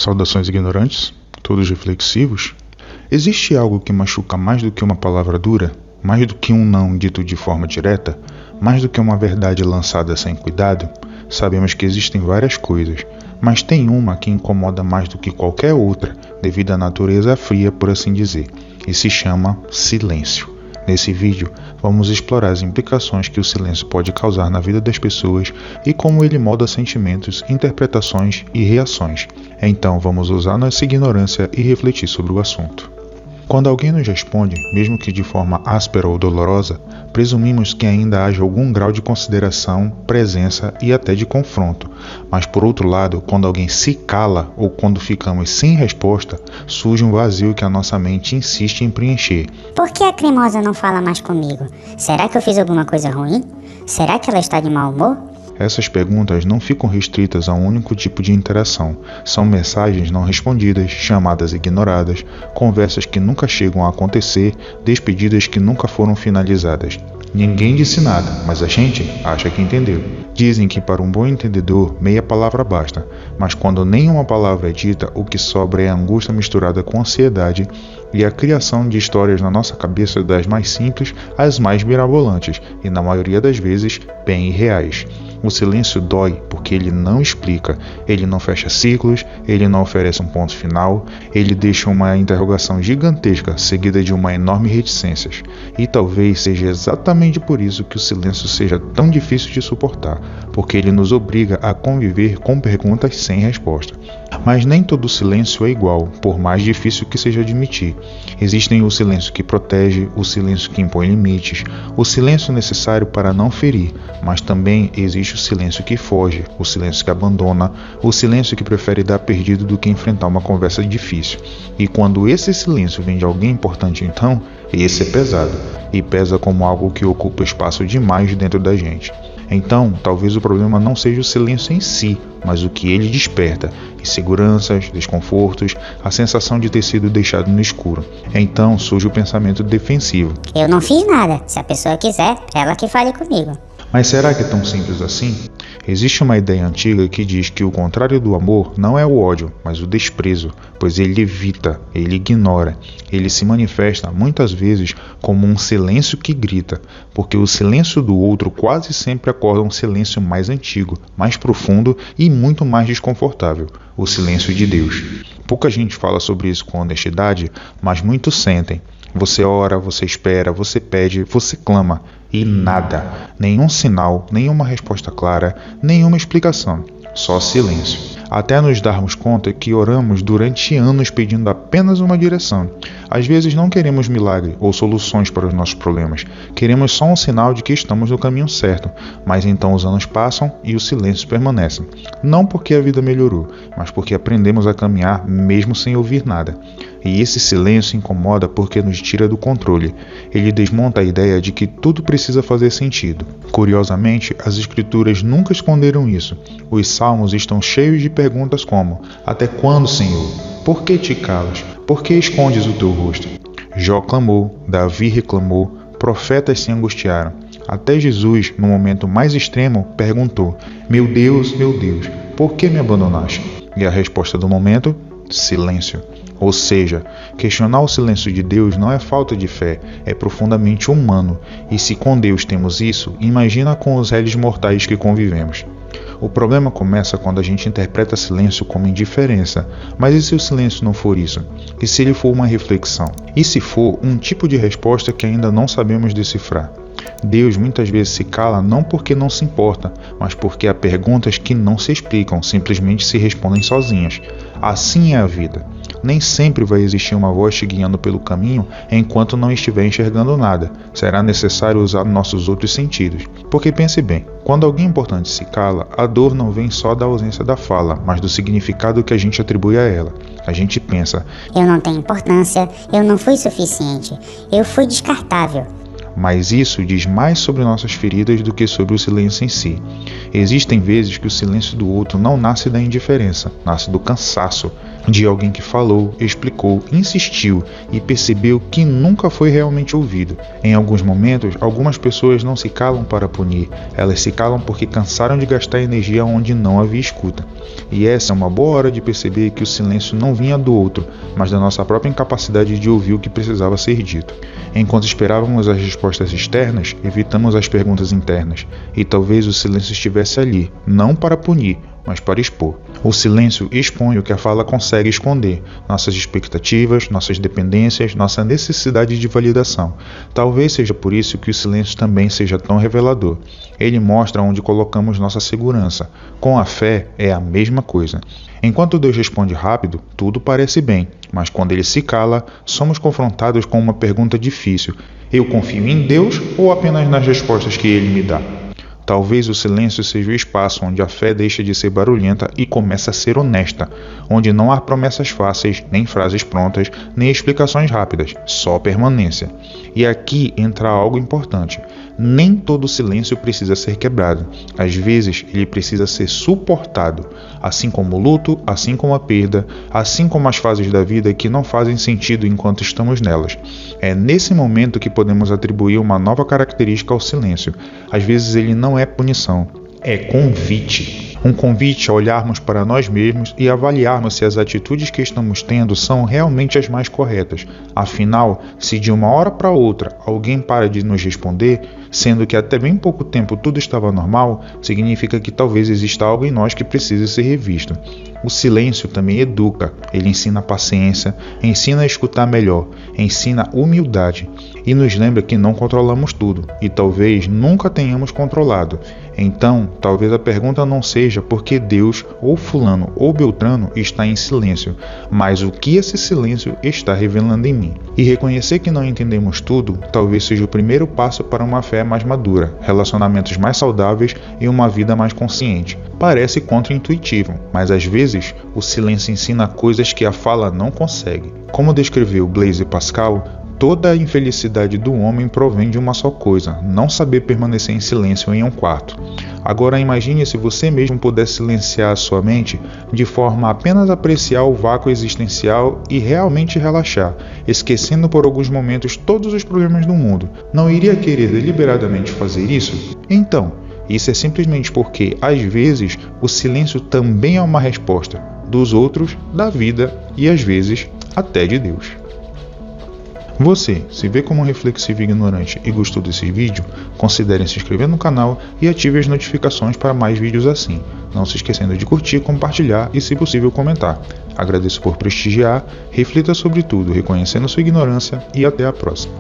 Saudações ignorantes, todos reflexivos. Existe algo que machuca mais do que uma palavra dura? Mais do que um não dito de forma direta? Mais do que uma verdade lançada sem cuidado? Sabemos que existem várias coisas, mas tem uma que incomoda mais do que qualquer outra, devido à natureza fria, por assim dizer, e se chama silêncio. Nesse vídeo, vamos explorar as implicações que o silêncio pode causar na vida das pessoas e como ele molda sentimentos, interpretações e reações. Então, vamos usar nossa ignorância e refletir sobre o assunto. Quando alguém nos responde, mesmo que de forma áspera ou dolorosa, presumimos que ainda haja algum grau de consideração, presença e até de confronto. Mas por outro lado, quando alguém se cala ou quando ficamos sem resposta, surge um vazio que a nossa mente insiste em preencher. Por que a Cremosa não fala mais comigo? Será que eu fiz alguma coisa ruim? Será que ela está de mau humor? Essas perguntas não ficam restritas a um único tipo de interação. São mensagens não respondidas, chamadas ignoradas, conversas que nunca chegam a acontecer, despedidas que nunca foram finalizadas. Ninguém disse nada, mas a gente acha que entendeu. Dizem que para um bom entendedor, meia palavra basta, mas quando nenhuma palavra é dita, o que sobra é a angústia misturada com ansiedade e a criação de histórias na nossa cabeça das mais simples às mais mirabolantes e, na maioria das vezes, bem irreais. O silêncio dói porque ele não explica, ele não fecha ciclos, ele não oferece um ponto final, ele deixa uma interrogação gigantesca seguida de uma enorme reticência. E talvez seja exatamente por isso que o silêncio seja tão difícil de suportar, porque ele nos obriga a conviver com perguntas sem resposta. Mas nem todo silêncio é igual, por mais difícil que seja admitir. Existem o silêncio que protege, o silêncio que impõe limites, o silêncio necessário para não ferir, mas também existe o silêncio que foge, o silêncio que abandona, o silêncio que prefere dar perdido do que enfrentar uma conversa difícil. E quando esse silêncio vem de alguém importante, então, esse é pesado, e pesa como algo que ocupa espaço demais dentro da gente. Então, talvez o problema não seja o silêncio em si, mas o que ele desperta, inseguranças, desconfortos, a sensação de ter sido deixado no escuro. Então surge o pensamento defensivo. Eu não fiz nada, se a pessoa quiser, ela que fale comigo. Mas será que é tão simples assim? Existe uma ideia antiga que diz que o contrário do amor não é o ódio, mas o desprezo, pois ele evita, ele ignora, ele se manifesta muitas vezes como um silêncio que grita, porque o silêncio do outro quase sempre acorda um silêncio mais antigo, mais profundo e muito mais desconfortável, o silêncio de Deus. Pouca gente fala sobre isso com honestidade, mas muitos sentem. Você ora, você espera, você pede, você clama e nada, nenhum sinal, nenhuma resposta clara, nenhuma explicação, só silêncio. Até nos darmos conta que oramos durante anos pedindo apenas uma direção. Às vezes não queremos milagre ou soluções para os nossos problemas, queremos só um sinal de que estamos no caminho certo, mas então os anos passam e o silêncio permanece. Não porque a vida melhorou, mas porque aprendemos a caminhar mesmo sem ouvir nada. E esse silêncio incomoda porque nos tira do controle. Ele desmonta a ideia de que tudo precisa fazer sentido. Curiosamente, as escrituras nunca esconderam isso. Os salmos estão cheios de perguntas como: até quando, Senhor? Por que te calas? Por que escondes o teu rosto? Jó clamou, Davi reclamou, profetas se angustiaram. Até Jesus, no momento mais extremo, perguntou: meu Deus, por que me abandonaste? E a resposta do momento? Silêncio. Ou seja, questionar o silêncio de Deus não é falta de fé, é profundamente humano. E se com Deus temos isso, imagina com os réis mortais que convivemos. O problema começa quando a gente interpreta silêncio como indiferença. Mas e se o silêncio não for isso? E se ele for uma reflexão? E se for um tipo de resposta que ainda não sabemos decifrar? Deus muitas vezes se cala não porque não se importa, mas porque há perguntas que não se explicam, simplesmente se respondem sozinhas. Assim é a vida. Nem sempre vai existir uma voz te guiando pelo caminho enquanto não estiver enxergando nada. Será necessário usar nossos outros sentidos. Porque pense bem, quando alguém importante se cala, a dor não vem só da ausência da fala, mas do significado que a gente atribui a ela. A gente pensa: eu não tenho importância, eu não fui suficiente, eu fui descartável. Mas isso diz mais sobre nossas feridas do que sobre o silêncio em si. Existem vezes que o silêncio do outro não nasce da indiferença, nasce do cansaço. de alguém que falou, explicou, insistiu e percebeu que nunca foi realmente ouvido. Em alguns momentos, algumas pessoas não se calam para punir, elas se calam porque cansaram de gastar energia onde não havia escuta. E essa é uma boa hora de perceber que o silêncio não vinha do outro, mas da nossa própria incapacidade de ouvir o que precisava ser dito. Enquanto esperávamos as respostas externas, evitamos as perguntas internas, e talvez o silêncio estivesse ali, não para punir, mas para expor. O silêncio expõe o que a fala consegue esconder, nossas expectativas, nossas dependências, nossa necessidade de validação. Talvez seja por isso que o silêncio também seja tão revelador. Ele mostra onde colocamos nossa segurança. Com a fé é a mesma coisa. Enquanto Deus responde rápido, tudo parece bem, mas quando ele se cala, somos confrontados com uma pergunta difícil. Eu confio em Deus ou apenas nas respostas que ele me dá? Talvez o silêncio seja o espaço onde a fé deixa de ser barulhenta e começa a ser honesta, onde não há promessas fáceis, nem frases prontas, nem explicações rápidas, só permanência. E aqui entra algo importante. Nem todo silêncio precisa ser quebrado. Às vezes, ele precisa ser suportado, assim como o luto, assim como a perda, assim como as fases da vida que não fazem sentido enquanto estamos nelas. É nesse momento que podemos atribuir uma nova característica ao silêncio. Às vezes ele não é punição, é convite. Um convite a olharmos para nós mesmos e avaliarmos se as atitudes que estamos tendo são realmente as mais corretas. Afinal, se de uma hora para outra alguém para de nos responder, sendo que até bem pouco tempo tudo estava normal, significa que talvez exista algo em nós que precise ser revisto. O silêncio também educa, ele ensina paciência, ensina a escutar melhor, ensina humildade e nos lembra que não controlamos tudo e talvez nunca tenhamos controlado. Então, talvez a pergunta não seja porque Deus, ou fulano, ou Beltrano está em silêncio, mas o que esse silêncio está revelando em mim. E reconhecer que não entendemos tudo, talvez seja o primeiro passo para uma fé mais madura, relacionamentos mais saudáveis e uma vida mais consciente. Parece contraintuitivo, mas às vezes o silêncio ensina coisas que a fala não consegue. Como descreveu Blaise Pascal, toda a infelicidade do homem provém de uma só coisa, não saber permanecer em silêncio em um quarto. Agora imagine se você mesmo pudesse silenciar a sua mente de forma a apenas apreciar o vácuo existencial e realmente relaxar, esquecendo por alguns momentos todos os problemas do mundo. Não iria querer deliberadamente fazer isso? Então, isso é simplesmente porque, às vezes, o silêncio também é uma resposta dos outros, da vida e, às vezes, até de Deus. Você, se vê como reflexivo e ignorante e gostou desse vídeo, considere se inscrever no canal e ative as notificações para mais vídeos assim, não se esquecendo de curtir, compartilhar e, se possível, comentar. Agradeço por prestigiar, reflita sobre tudo, reconhecendo sua ignorância e até a próxima.